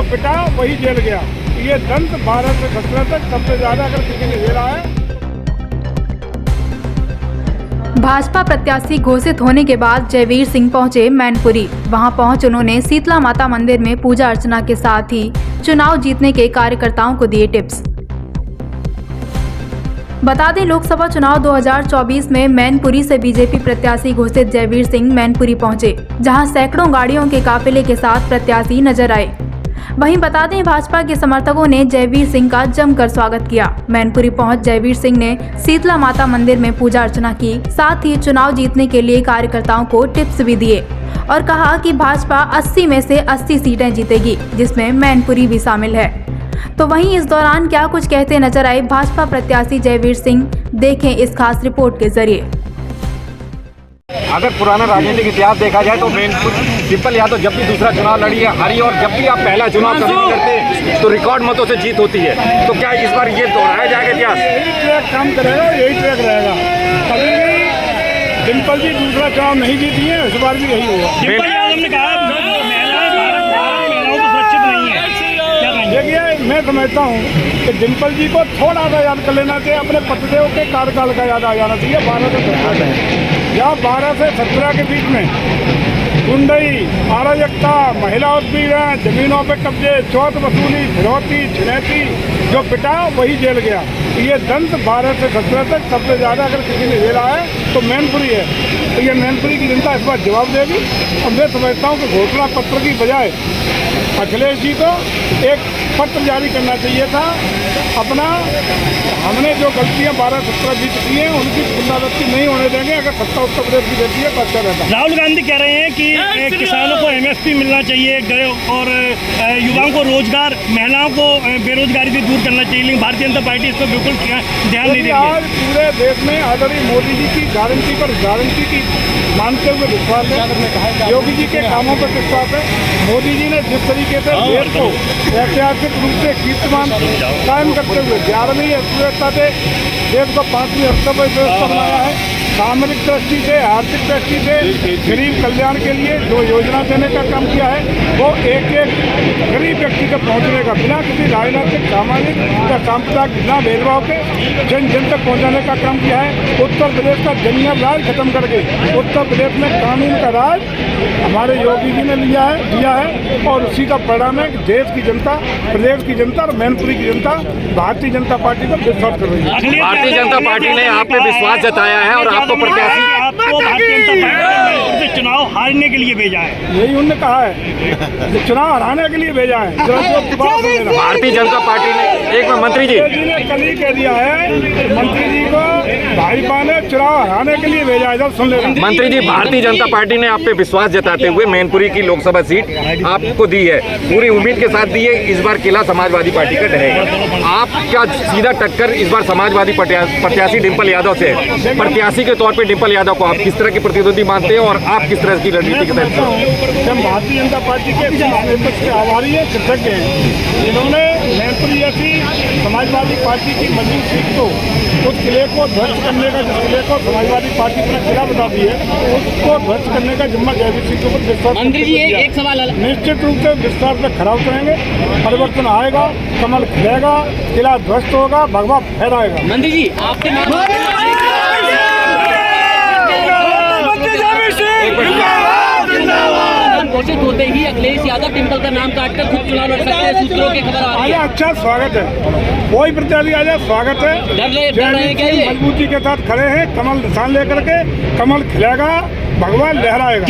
पिटा वही जेल गया। ये दंत 12 से 17 तक सबसे ज्यादा अगर किसी ने झेला है। भाजपा प्रत्याशी घोषित होने के बाद जयवीर सिंह पहुंचे मैनपुरी। वहां पहुंच उन्होंने शीतला माता मंदिर में पूजा अर्चना के साथ ही चुनाव जीतने के कार्यकर्ताओं को दिए टिप्स। बता दें, लोकसभा चुनाव 2024 में मैनपुरी से बीजेपी प्रत्याशी घोषित जयवीर सिंह मैनपुरी पहुंचे, जहां सैकड़ों गाड़ियों के काफिले के साथ प्रत्याशी नजर आए। वहीं बता दें, भाजपा के समर्थकों ने जयवीर सिंह का जमकर स्वागत किया। मैनपुरी पहुंच जयवीर सिंह ने शीतला माता मंदिर में पूजा अर्चना की, साथ ही चुनाव जीतने के लिए कार्यकर्ताओं को टिप्स भी दिए और कहा कि भाजपा 80 में से 80 सीटें जीतेगी, जिसमें मैनपुरी भी शामिल है। तो वहीं इस दौरान क्या कुछ कहते नजर आए भाजपा प्रत्याशी जयवीर सिंह, देखें इस खास रिपोर्ट के जरिए। अगर पुराना राजनीतिक इतिहास देखा जाए तो डिम्पल यादव जब भी दूसरा चुनाव लड़ी है हारी, और जब भी आप पहला चुनाव कभी भी करते तो रिकॉर्ड मतों से जीत होती है। तो क्या इस बार ये दोहराया जाएगा इतिहास? यही ट्रैक काम करेगा, यही ट्रैक रहेगा। कभी भी डिम्पल जी दूसरा चुनाव नहीं जीती है, इस बार भी यही होगा। देखिए, मैं समझता हूँ कि डिम्पल जी को थोड़ा सा याद कर लेना चाहिए, अपने पतिदेव के कार्यकाल का याद आ जाना चाहिए। 12 से 17 या 12 से 17 के बीच में गुंडई, अराजकता, महिला उत्पीड़न, जमीनों पे कब्जे, चौथ वसूली, फिरौती, छिनैती, जो पिटा वही जेल गया। ये दंत 12 से 17 तक सबसे ज़्यादा अगर किसी ने झेला है तो मैनपुरी है। तो ये मैनपुरी की जनता इस बार जवाब देगी। और मैं समझता हूँ कि घोषणा पत्र की बजाय अखिलेश जी को एक पत्र जारी करना चाहिए था। अपना हमने जो गलतियां 12-17 बीत की हैं उनकी पुनरावृत्ति नहीं होने देंगे। अगर सत्ता उत्तर प्रदेश की देती है तो अच्छा रहता। राहुल गांधी कह रहे हैं कि किसानों को MSP मिलना चाहिए और युवाओं को रोजगार, महिलाओं को बेरोजगारी से दूर करना चाहिए, लेकिन भारतीय जनता पार्टी इस पर बिल्कुल ध्यान नहीं देती। आज पूरे देश में आदरणीय मोदी जी की गारंटी पर गारंटी की मानते हुए विश्वास है, योगी जी के कामों पर विश्वास है। मोदी जी ने जिस तरीके से देश को ऐतिहासिक रूप से कीर्तिमान कायम करते हुए 11वीं अर्थव्यवस्था से देश को 5वीं अर्थव्यवस्था बनाया है, सामरिक दृष्टि से, आर्थिक दृष्टि से गरीब कल्याण के लिए जो योजना देने का काम किया है, वो एक एक गरीब व्यक्ति तक पहुंचने का, बिना किसी राजनीतिक, सामाजिक या सांप्रदायिक बिना भेदभाव के जन जन तक पहुंचाने का काम किया है। उत्तर प्रदेश का जंगल राज खत्म करके उत्तर प्रदेश में कानून का राज हमारे योगी जी ने दिया है और उसी का परिणाम है कि देश की जनता, प्रदेश की जनता और मैनपुरी की जनता भारतीय जनता पार्टी को विश्वास कर रही है। भारतीय जनता पार्टी ने आप पे विश्वास जताया है और आपको प्रत्याशी आपको भारतीय जनता पार्टी ने चुनाव हारने के लिए भेजा है। यही उन्होंने कहा है, चुनाव हराने के लिए भेजा है। भारतीय जनता पार्टी ने एक मंत्री जी ने कल ही कह दिया है, मंत्री जी को भाजपा ने चुनाव हराने के लिए भेजा है। सुन ले मंत्री जी, भारतीय जनता पार्टी ने आप पे विश्वास जताते हुए मैनपुरी की लोकसभा सीट आपको दी है, पूरी उम्मीद के साथ दी है। इस बार किला समाजवादी पार्टी का रहेगा। आप क्या सीधा टक्कर इस बार समाजवादी प्रत्याशी डिम्पल यादव से है? प्रत्याशी के तौर पे डिम्पल यादव को आप किस तरह की प्रतिद्वंदी मानते हैं और आप किस तरह की रणनीति के तहत? हम भारतीय जनता पार्टी के आभारी हैं, कृतज्ञ हैं। इन्होंने मैनपुरी जैसी समाजवादी पार्टी की मजबूत सीट को, उस किले को ध्वस्त करने का, जिस किले को समाजवादी पार्टी अपना किला बता दी है, उसको ध्वस्त करने का जिम्मा जयवीर सिंह के ऊपर विश्वास। मंत्री जी, एक सवाल निश्चित रूप से विश्वास में खरा उतरेंगे, परिवर्तन आएगा, कमल खिलेगा, किला ध्वस्त होगा, भगवा फहराएगा। मंत्री जी, आपके घोषित होते ही अखिलेश यादव डिम्पल का नाम काटकर खुद चुनाव लड़ सकते हैं, सूत्रों की खबर आ रही है। अच्छा, स्वागत है, कोई प्रत्याशी आ जाए, स्वागत है। डर रहे क्या ये? मजबूती के साथ खड़े हैं, कमल निशान लेकर के, कमल खिलेगा, भगवान लहराएगा।